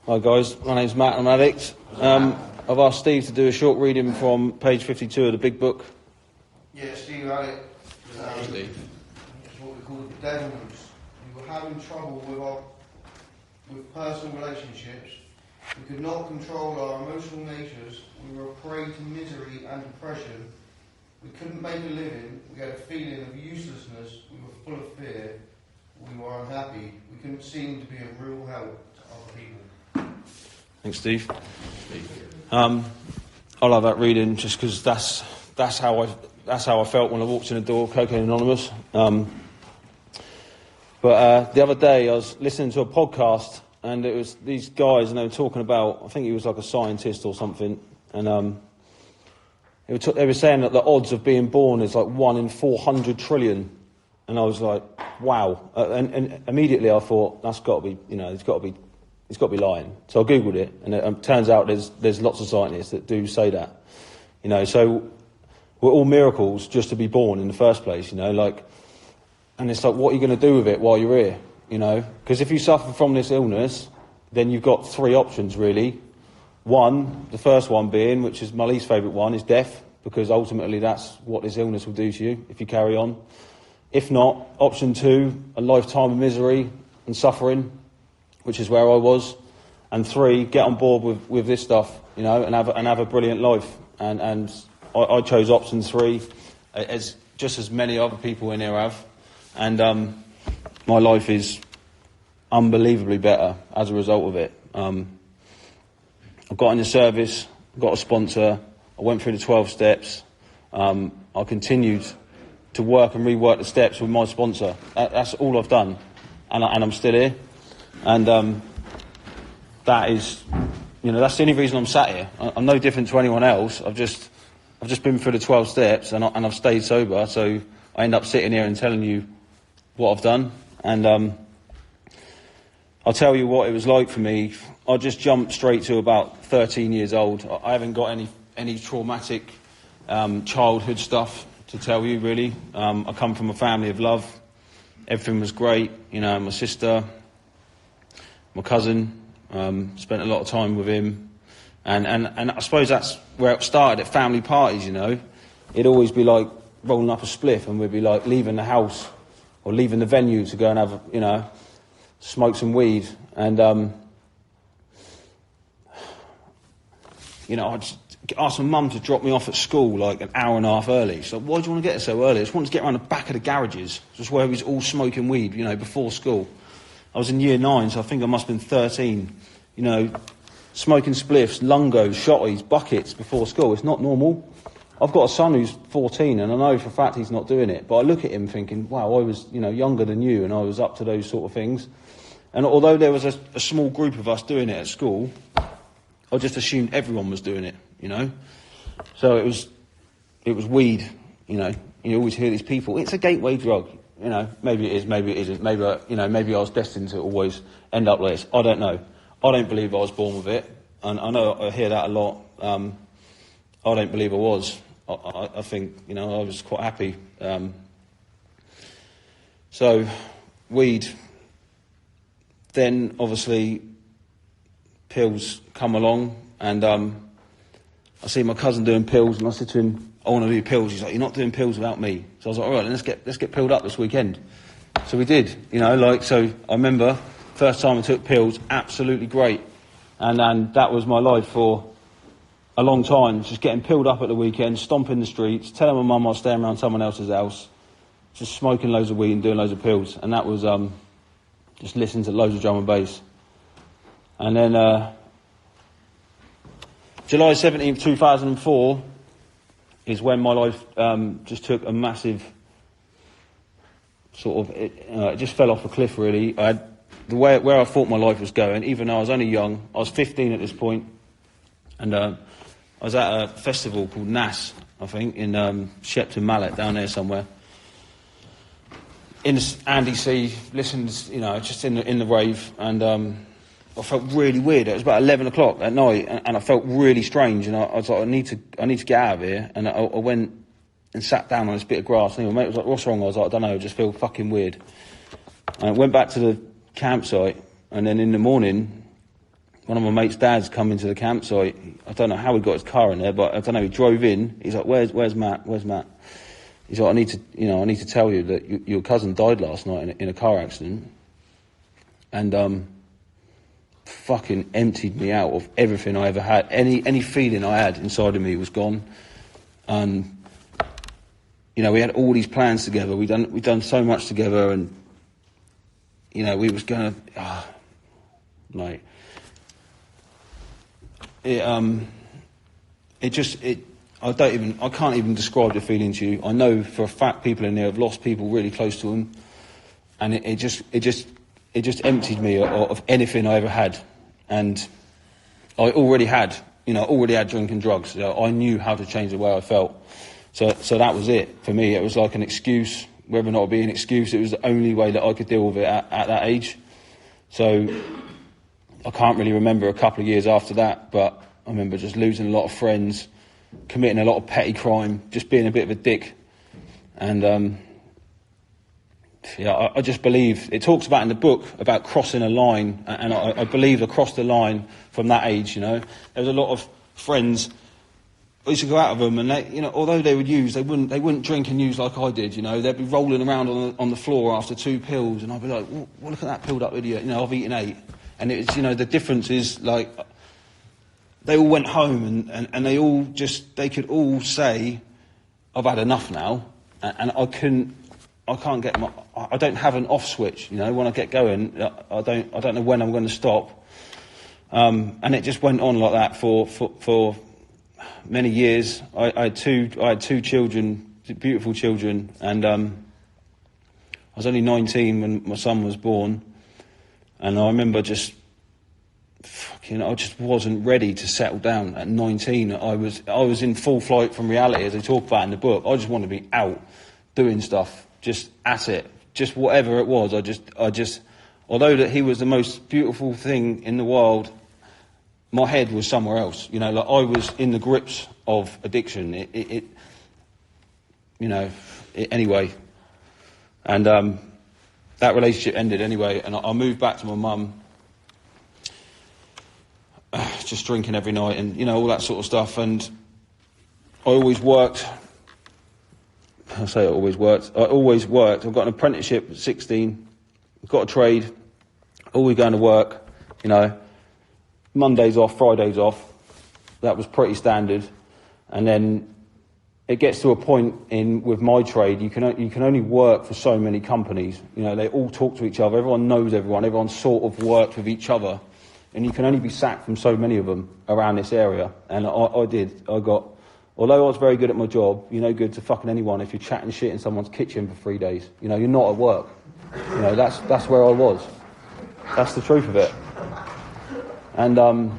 Hi guys, my name's Matt, I'm an addict. I've asked Steve to do a short reading from page 52 of the big book. Yeah, Steve had it. Steve. It's what we call the devils. We were having trouble with personal relationships. We could not control our emotional natures. We were a prey to misery and depression. We couldn't make a living. We had a feeling of uselessness. We were full of fear. We were unhappy. We couldn't seem to be a real help to other people. Thanks, Steve. I love that reading just because that's how I felt when I walked in the door, Cocaine Anonymous. But the other day I was listening to a podcast and it was these guys and they were talking about, I think he was like a scientist or something, and they were saying that the odds of being born is like 1 in 400 trillion. And I was like, wow. And immediately I thought, that's got to be, he's got to be lying. So I Googled it, and it turns out there's lots of scientists that do say that. So we're all miracles just to be born in the first place, and it's like, what are you going to do with it while you're here, Because if you suffer from this illness, then you've got 3 options, really. One, the first one being, which is my least favourite one, is death, because ultimately that's what this illness will do to you if you carry on. If not, option 2, a lifetime of misery and suffering, which is where I was. And 3, get on board with this stuff, and have a brilliant life. And I chose option 3, as just as many other people in here have. And my life is unbelievably better as a result of it. I got in the service, got a sponsor, I went through the 12 steps. I continued to work and rework the steps with my sponsor. That's all I've done. And I'm still here. And that is, that's the only reason I'm sat here. I'm no different to anyone else. I've just been through the 12 steps and I've stayed sober. So I end up sitting here and telling you what I've done. And I'll tell you what it was like for me. I just jumped straight to about 13 years old. I haven't got any traumatic childhood stuff to tell you, really. I come from a family of love. Everything was great. My sister, my cousin, spent a lot of time with him. And I suppose that's where it started, at family parties, It'd always be like rolling up a spliff and we'd be like leaving the house or leaving the venue to go and have, smoke some weed. And, I'd just ask my mum to drop me off at school like an hour and a half early. So why do you want to get so early? I just wanted to get around the back of the garages, just where we was all smoking weed, before school. I was in year 9, so I think I must have been 13. Smoking spliffs, lungos, shotties, buckets before school. It's not normal. I've got a son who's 14, and I know for a fact he's not doing it. But I look at him thinking, wow, I was, younger than you, and I was up to those sort of things. And although there was a small group of us doing it at school, I just assumed everyone was doing it, So it was weed, You always hear these people, it's a gateway drug. Maybe it is, maybe it isn't. Maybe I was destined to always end up like this. I don't know. I don't believe I was born with it. And I know I hear that a lot. I don't believe I was. I think, I was quite happy. So, weed. Then, obviously, pills come along. And I see my cousin doing pills. And I said to him, I want to do pills. He's like, you're not doing pills without me. So I was like, all right, then let's get pilled up this weekend. So we did, so I remember first time I took pills, absolutely great. And that was my life for a long time, just getting pilled up at the weekend, stomping the streets, telling my mum I was staying around someone else's house, just smoking loads of weed and doing loads of pills. And that was just listening to loads of drum and bass. And then July 17th, 2004, is when my life just took a massive it just fell off a cliff, really. Where I thought my life was going, even though I was only young, I was 15 at this point, and I was at a festival called NAS, I think, in Shepton Mallet, down there somewhere. In Andy C, listened, just in the rave, and I felt really weird. It was about 11 o'clock at night, and I felt really strange, and I was like, I need to get out of here. And I went and sat down on this bit of grass, and my mate was like, what's wrong? I was like, I don't know, I just feel fucking weird. And I went back to the campsite, and then in the morning, one of my mate's dads come into the campsite. I don't know how he got his car in there, but I don't know, he drove in. He's like, where's Matt? Where's Matt? He's like, I need to tell you that your cousin died last night in a car accident. And, fucking emptied me out of everything I ever had. Any feeling I had inside of me was gone. And, we had all these plans together. We'd done so much together, and, we was gonna, like, I can't even describe the feeling to you. I know for a fact people in there have lost people really close to them, and it just emptied me of anything I ever had. And I already had drink and drugs. I knew how to change the way I felt. So that was it. For me, it was like an excuse. Whether or not it be an excuse, it was the only way that I could deal with it at that age. So I can't really remember a couple of years after that, but I remember just losing a lot of friends, committing a lot of petty crime, just being a bit of a dick. And I just believe, it talks about in the book about crossing a line, and I believe I crossed the line from that age. There was a lot of friends, I used to go out with them, and they, although they would use, they wouldn't drink and use like I did. They'd be rolling around on the floor after 2 pills, and I'd be like, well, look at that pilled up idiot. I've eaten 8, and it's the difference is like they all went home and they could all say, I've had enough now, and I don't have an off switch. When I get going, I don't know when I'm going to stop. And it just went on like that for many years. I had two children, beautiful children, and I was only 19 when my son was born, and I remember I just wasn't ready to settle down at 19. I was in full flight from reality, as they talk about in the book. I just wanted to be out doing stuff, just at it, just whatever it was. I just, although that he was the most beautiful thing in the world, my head was somewhere else. Like I was in the grips of addiction. Anyway, and that relationship ended anyway, and I moved back to my mum, just drinking every night, and all that sort of stuff. And I always worked. I say I always worked. I've got an apprenticeship at 16. I've got a trade. Always going to work. Mondays off, Fridays off. That was pretty standard. And then it gets to a point with my trade, you can only work for so many companies. They all talk to each other. Everyone knows everyone. Everyone sort of works with each other. And you can only be sacked from so many of them around this area. And I did. Although I was very good at my job, you're no good to fucking anyone if you're chatting shit in someone's kitchen for 3 days. You're not at work. That's where I was. That's the truth of it. And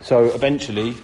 so eventually,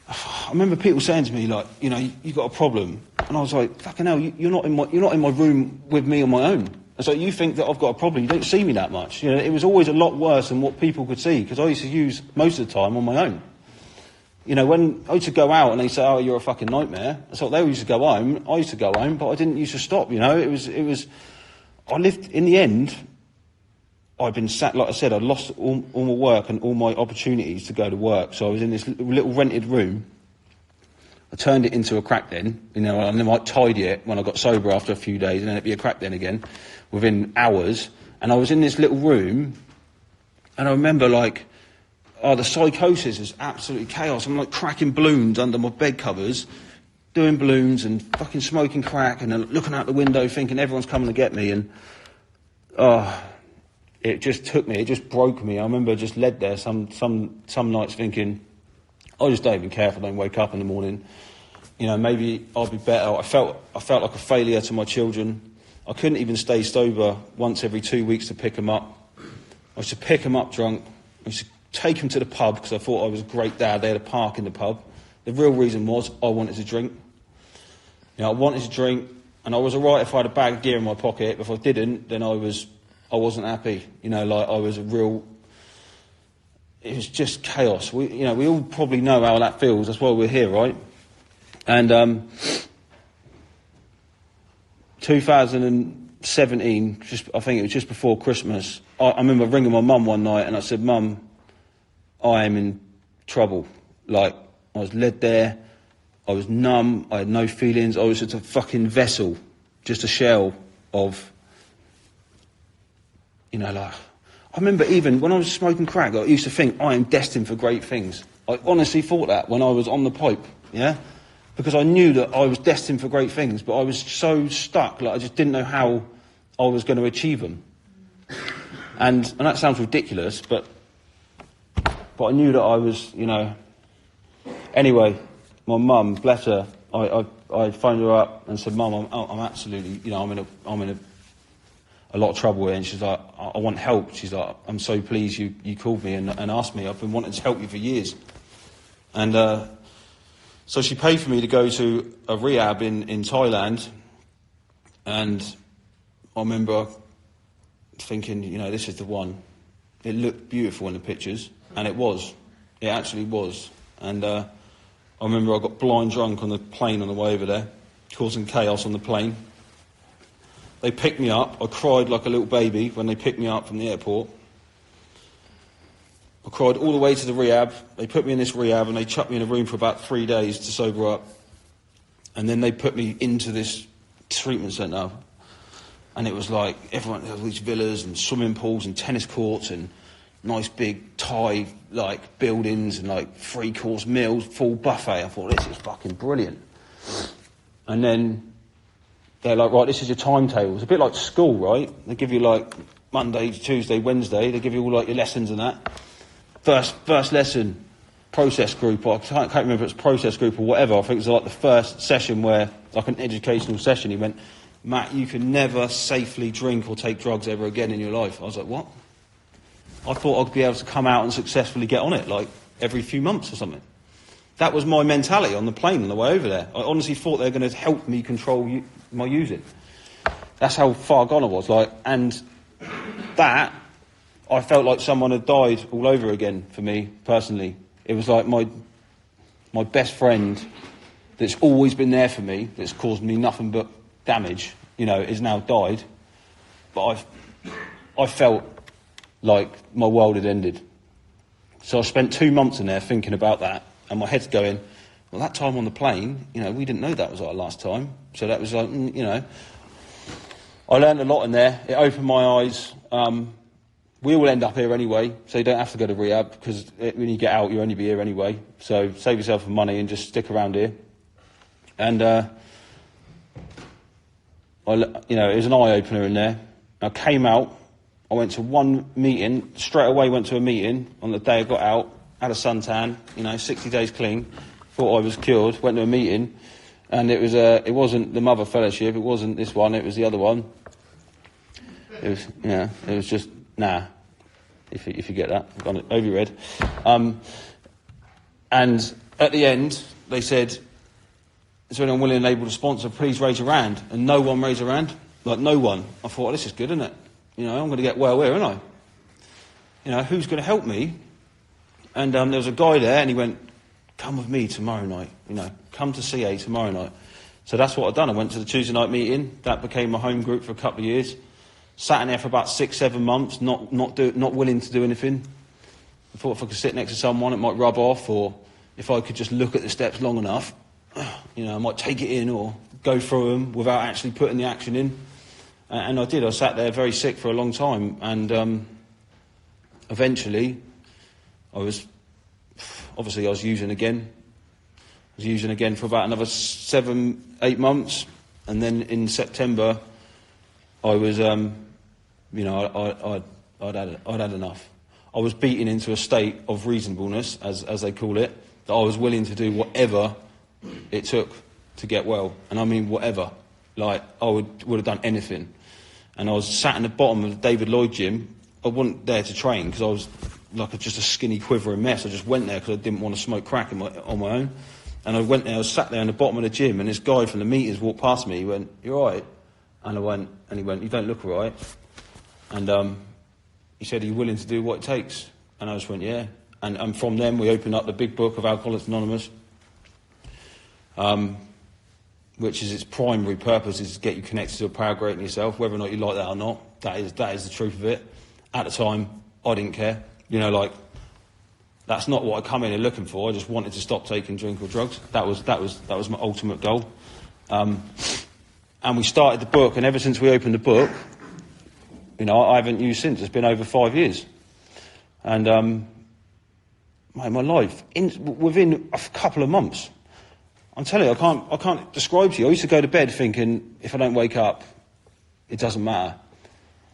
I remember people saying to me like, you got a problem, and I was like, fucking hell, you're not in my room with me on my own. And so you think that I've got a problem? You don't see me that much. It was always a lot worse than what people could see, because I used to use most of the time on my own. When I used to go out and they say, oh, you're a fucking nightmare. So they used to go home. I used to go home, but I didn't used to stop. It was. I lived in the end. I'd been sat, like I said, I'd lost all my work and all my opportunities to go to work. So I was in this little rented room. I turned it into a crack den, and then I might tidy it when I got sober after a few days, and then it'd be a crack den again within hours. And I was in this little room, and I remember the psychosis is absolutely chaos. I'm like cracking balloons under my bed covers, doing balloons and fucking smoking crack, and then looking out the window thinking everyone's coming to get me. And it just took me, it just broke me. I remember just led there some nights thinking, I just don't even care if I don't wake up in the morning. Maybe I'll be better. I felt like a failure to my children. I couldn't even stay sober once every 2 weeks to pick them up. I used to pick them up drunk. I used to take them to the pub because I thought I was a great dad. They had a park in the pub. The real reason was I wanted to drink. I wanted to drink, and I was all right if I had a bag of gear in my pocket. If I didn't, then I wasn't happy. I was it was just chaos. We all probably know how that feels. That's why we're here, right? And 2000 and 17, I think it was just before Christmas, I remember ringing my mum one night and I said, Mum, I am in trouble. Like, I was led there, I was numb, I had no feelings, I was just a fucking vessel, just a shell of, you know, like, I remember even when I was smoking crack, I used to think I am destined for great things. I honestly thought that when I was on the pipe, yeah? Because I knew that I was destined for great things, but I was so stuck, like I just didn't know how I was going to achieve them. And that sounds ridiculous, but I knew that I was, you know. Anyway, my mum, bless her, I phoned her up and said, Mum, I'm absolutely, you know, I'm in a lot of trouble here. And she's like, I want help. She's like, I'm so pleased you called me and asked me. I've been wanting to help you for years. And so she paid for me to go to a rehab in Thailand. And I remember thinking, you know, this is the one. It looked beautiful in the pictures, and it was. It actually was. And I remember I got blind drunk on the plane on the way over there, causing chaos on the plane. They picked me up. I cried like a little baby when they picked me up from the airport. I cried all the way to the rehab. They put me in this rehab and they chucked me in a room for about 3 days to sober up. And then they put me into this treatment centre. And it was like everyone had these villas and swimming pools and tennis courts and nice big Thai like buildings and like 3-course meals, full buffet. I thought, this is fucking brilliant. And then they're like, right, this is your timetable. It's a bit like school, right? They give you like Monday, Tuesday, Wednesday. They give you all like your lessons and that. First lesson, process group. I can't remember if it's process group or whatever. I think it was like the first session where, like an educational session, he went, Matt, you can never safely drink or take drugs ever again in your life. I was like, what? I thought I'd be able to come out and successfully get on it, like every few months or something. That was my mentality on the plane on the way over there. I honestly thought they were going to help me control my using. That's how far gone I was. Like, and that, I felt like someone had died all over again for me personally. It was like my best friend that's always been there for me, that's caused me nothing but damage, you know, is now died. But I felt like my world had ended. So I spent 2 months in there thinking about that, and my head's going, well, that time on the plane, you know, we didn't know that was our last time. So that was like, you know, I learned a lot in there. It opened my eyes. We all end up here anyway, so you don't have to go to rehab, because when you get out, you'll only be here anyway. So save yourself some money and just stick around here. And, you know, it was an eye-opener in there. I came out, I went to one meeting, straight away went to a meeting on the day I got out, had a suntan, you know, 60 days clean, thought I was cured, went to a meeting, and it wasn't the Mother Fellowship, it wasn't this one, it was the other one. It was, yeah, it was just, nah, if you get that, I've got it overread. And at the end, they said, is there anyone willing and able to sponsor? Please raise your hand. And no one raised their hand. Like, no one. I thought, oh, this is good, isn't it? You know, I'm going to get well here, aren't I? You know, who's going to help me? And there was a guy there, and he went, come with me tomorrow night. You know, come to CA tomorrow night. So that's what I've done. I went to the Tuesday night meeting. That became my home group for a couple of years. Sat in there for about 6-7 months, not willing to do anything. I thought if I could sit next to someone, it might rub off, or if I could just look at the steps long enough, you know, I might take it in or go through them without actually putting the action in. And I did. I sat there very sick for a long time. And eventually, I was using again. I was using again for about another 7-8 months. And then in September, I was, you know, I'd had enough. I was beaten into a state of reasonableness, as they call it, that I was willing to do whatever it took to get well. And I mean whatever. Like, I would have done anything. And I was sat in the bottom of the David Lloyd gym. I wasn't there to train because I was like just a skinny, quivering mess. I just went there because I didn't want to smoke crack on my own. And I went there, I was sat there in the bottom of the gym, and this guy from the meters walked past me. He went, "You all right?" And he went, "You don't look all right." And he said, "Are you willing to do what it takes?" And I just went, "Yeah." And from then, we opened up the big book of Alcoholics Anonymous. which is its primary purpose is to get you connected to a power greater than yourself, whether or not you like that or not. That is the truth of it. At the time, I didn't care. That's not what I come in here looking for. I just wanted to stop taking drink or drugs. That was my ultimate goal. And we started the book, and ever since we opened the book, I haven't used since. It's been over 5 years. And my life, within a couple of months, I'm telling you, I can't describe to you. I used to go to bed thinking, if I don't wake up, it doesn't matter.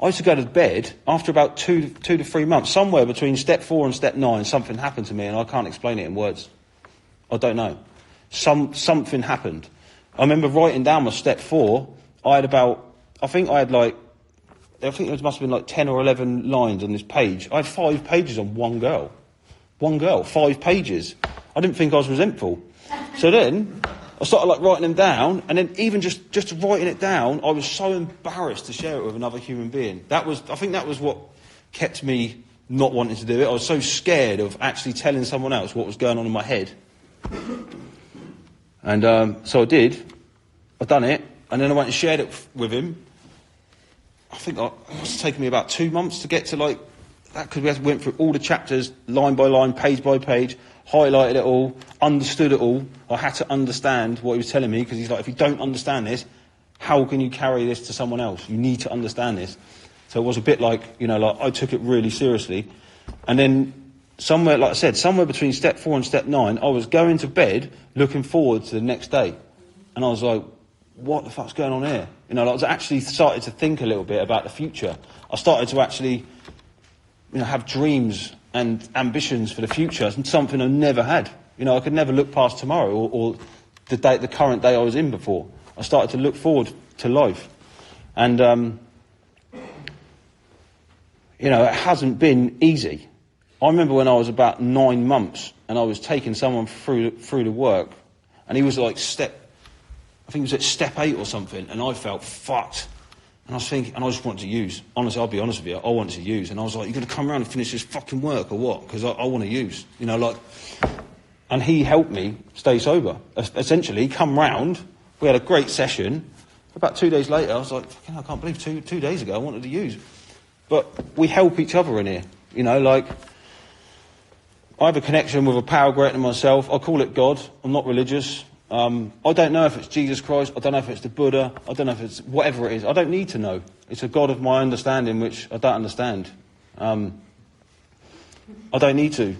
I used to go to bed after about 2 to 3 months, somewhere between step 4 and step 9, something happened to me, and I can't explain it in words. I don't know. Something happened. I remember writing down my step 4. I think it must have been like 10 or 11 lines on this page. I had 5 pages on one girl. 5 pages. I didn't think I was resentful. So then I started writing them down, and then even just writing it down, I was so embarrassed to share it with another human being. I think that was what kept me not wanting to do it. I was so scared of actually telling someone else what was going on in my head. And so I did. I done it, and then I went and shared it with him. I think it must have taken me about 2 months to get to that, because we went through all the chapters, line by line, page by page, highlighted it all, understood it all. I had to understand what he was telling me, because he's like, if you don't understand this, how can you carry this to someone else? You need to understand this. So it was a bit like I took it really seriously. And then somewhere between step 4 and step 9, I was going to bed looking forward to the next day. And I was like, what the fuck's going on here? I was actually started to think a little bit about the future. I started to actually, have dreams and ambitions for the future, something I never had. I could never look past tomorrow or the current day I was in before. I started to look forward to life. And, it hasn't been easy. I remember when I was about 9 months and I was taking someone through the work, and he was like I think it was at step 8 or something, and I felt fucked. And I was thinking, and I just wanted to use. Honestly, I'll be honest with you, I wanted to use. And I was like, you're going to come around and finish this fucking work or what? Because I want to use. And he helped me stay sober. Essentially, come round, we had a great session. About 2 days later, I was like, fucking, I can't believe 2 days ago I wanted to use. But we help each other in here. I have a connection with a power greater than myself. I call it God. I'm not religious. I don't know if it's Jesus Christ. I don't know if it's the Buddha. I don't know if it's whatever it is. I don't need to know. It's a God of my understanding, which I don't understand. I don't need to.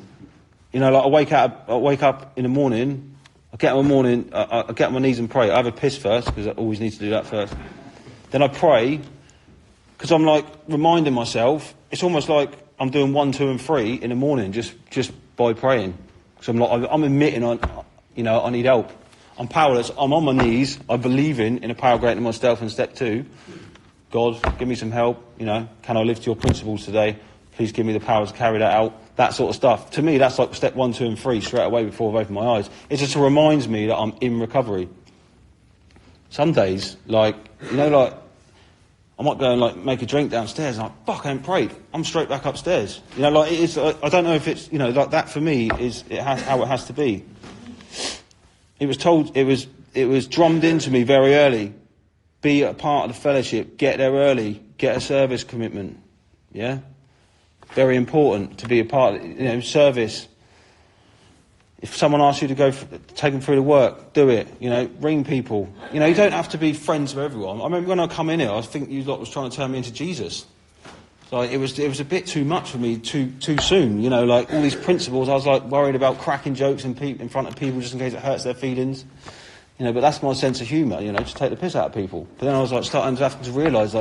I wake up in the morning. I get on my knees and pray. I have a piss first, because I always need to do that first. Then I pray, because I'm reminding myself. It's almost like I'm doing 1, 2, and 3 in the morning just by praying. So I'm admitting I need help. I'm powerless. I'm on my knees. I believe in a power greater than myself in step 2. God, give me some help. Can I live to your principles today? Please give me the power to carry that out. That sort of stuff. To me, that's like step 1, 2, and 3 straight away before I've opened my eyes. It just reminds me that I'm in recovery. Some days, I might go and make a drink downstairs, and fuck, I haven't prayed. I'm straight back upstairs. I don't know if it's that for me is how it has to be. It was drummed into me very early. Be a part of the fellowship. Get there early. Get a service commitment. Yeah? Very important to be a part of service. If someone asks you to take them through the work, do it. Ring people. You don't have to be friends with everyone. I remember when I come in here, I think you lot was trying to turn me into Jesus. So it was a bit too much for me too soon. All these principles. I was worried about cracking jokes in front of people just in case it hurts their feelings. But that's my sense of humour. Just take the piss out of people. But then I was starting to have to realise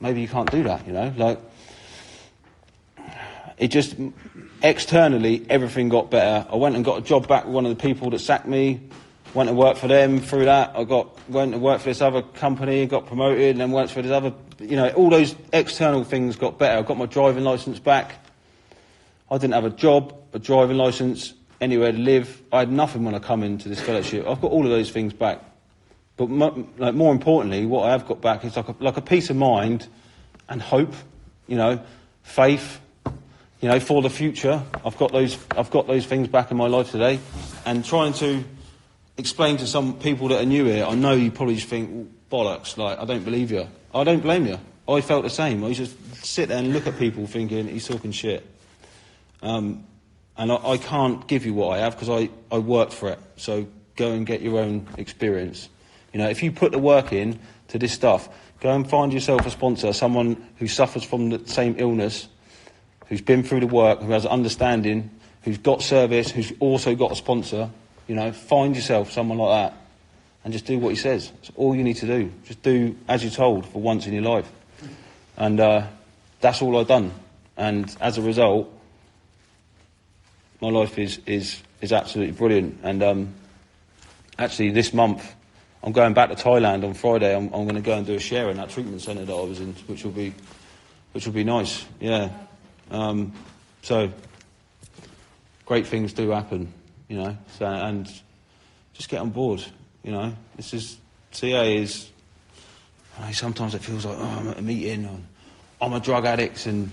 maybe you can't do that. It just externally everything got better. I went and got a job back with one of the people that sacked me. Went and worked for them. Through that, went and worked for this other company, got promoted, and then worked for this other. All those external things got better. I got my driving licence back. I didn't have a job, a driving licence, anywhere to live. I had nothing when I come into this fellowship. I've got all of those things back. But more importantly, what I have got back is like a peace of mind and hope. Faith. For the future. I've got those things back in my life today, and trying to explain to some people that are new here, I know you probably just think, well, bollocks, like, I don't believe you. I don't blame you. I felt the same. I used to sit there and look at people thinking, he's talking shit. And I can't give you what I have because I worked for it. So go and get your own experience. You know, if you put the work in to this stuff, go and find yourself a sponsor, someone who suffers from the same illness, who's been through the work, who has understanding, who's got service, who's also got a sponsor. You know, find yourself someone like that and just do what he says. That's all you need to do. Just do as you're told for once in your life. And that's all I've done. And as a result, my life is absolutely brilliant. And actually this month, I'm going back to Thailand on Friday. I'm going to go and do a share in that treatment centre that I was in, which will be nice. Yeah. So great things do happen, you know. So, and just get on board, you know. This is CA is. Sometimes it feels like, oh, I'm at a meeting, or I'm a drug addict, and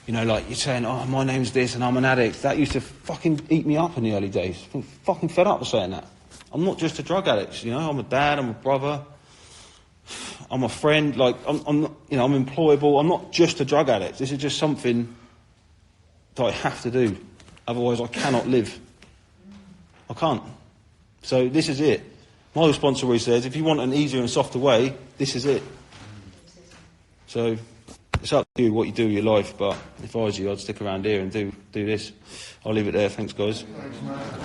you know, like you're saying, oh, my name's this, and I'm an addict. That used to fucking eat me up in the early days. I'm fucking fed up with saying that. I'm not just a drug addict, you know. I'm a dad, I'm a brother, I'm a friend. Like I'm not, you know, I'm employable. I'm not just a drug addict. This is just something that I have to do. Otherwise, I cannot live. I can't. So this is it. My sponsor always says, if you want an easier and softer way, this is it. So it's up to you what you do with your life, but if I was you, I'd stick around here and do this. I'll leave it there. Thanks, guys. Thanks, man.